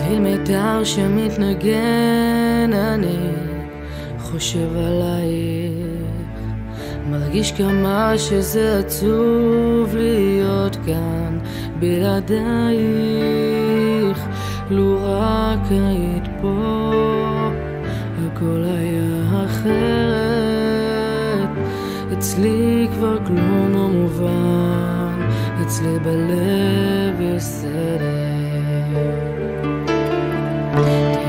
צליל מיתר שמתנגן, אני חושב עלייך, מרגיש כמה שזה עצוב להיות כאן בלעדייך. לו רק היית פה הכל היה אחרת. אצלי כבר כלום לא מובן, אצלי בלב יש סדר.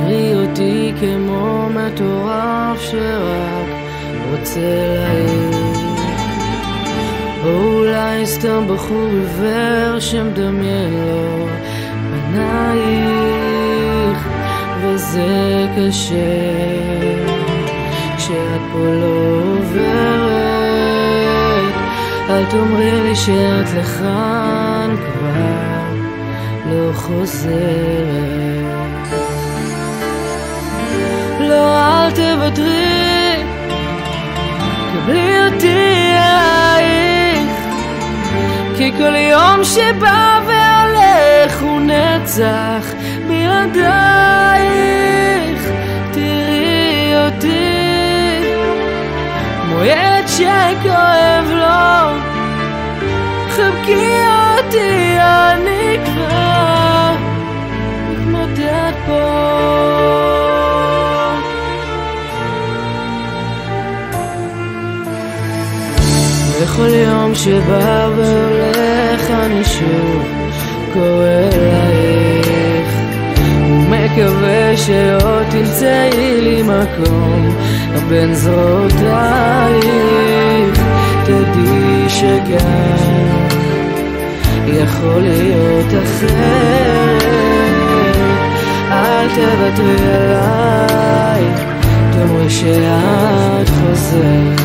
תראי אותי כמו מטורף שרק רוצה להעיר, או אולי סתם בחור עיוור שמדמיין לו פנייך. וזה קשה כשאת פה לא עוברת. אל תאמרי לי שאת לכאן כבר לא חוזרת. לא, אל תוותרי, קבלי אותי אלייך, כי כל יום שבא והולך הוא נצח בלעדייך. תראי אותי כמו ילד שכואב לו, חבקי אותי, אני כבר מתמודד פה. בכל יום שבא והולך אני שוב קורא אלייך, ומקווה שעוד תמצאי לי מקום בין זרועותייך. תדעי שגם יכול להיות אחרת. אל תוותרי עליי, תאמרי שאת חוזרת.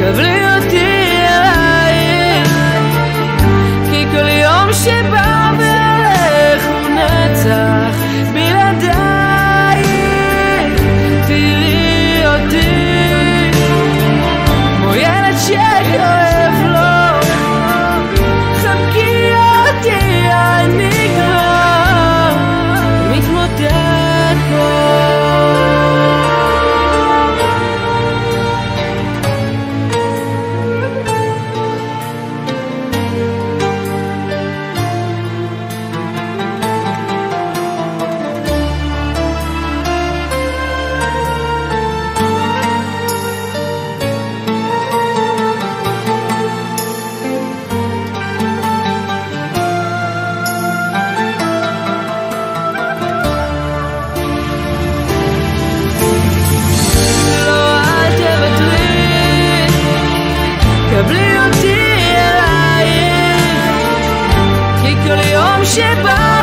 קבלי אותי אלייך, כי כל יום שבא והולך הוא נצח בלעדייך. תראי אותי כמו ילד שכואב לו, חבקי אותי, אני כבר מתמודד פה. קבלי אותי אלייך, כי כל יום שבא